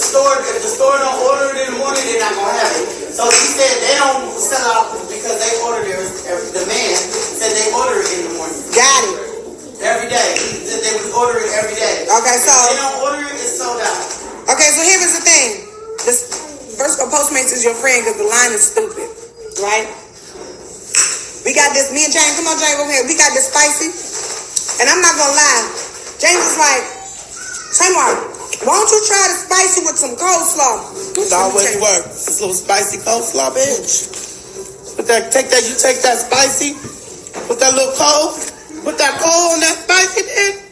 if the store don't order it in the morning, they're not gonna have it. So he said they don't sell out because they order theirs. The man said they order it in the morning. Got it. Every day. He said they would order it every day. Okay, so if they don't order it, it's sold out. Okay, so here is the thing. First of all, Postmates is your friend because the line is stupid, right? We got this. Me and James, come on, James, over here. We got this spicy, and I'm not gonna lie. James was like, Tamar, why don't you try the spicy with some coleslaw? It always works. This little spicy coleslaw, bitch. You take that spicy, put that little coal, put that coal on that spicy, bitch.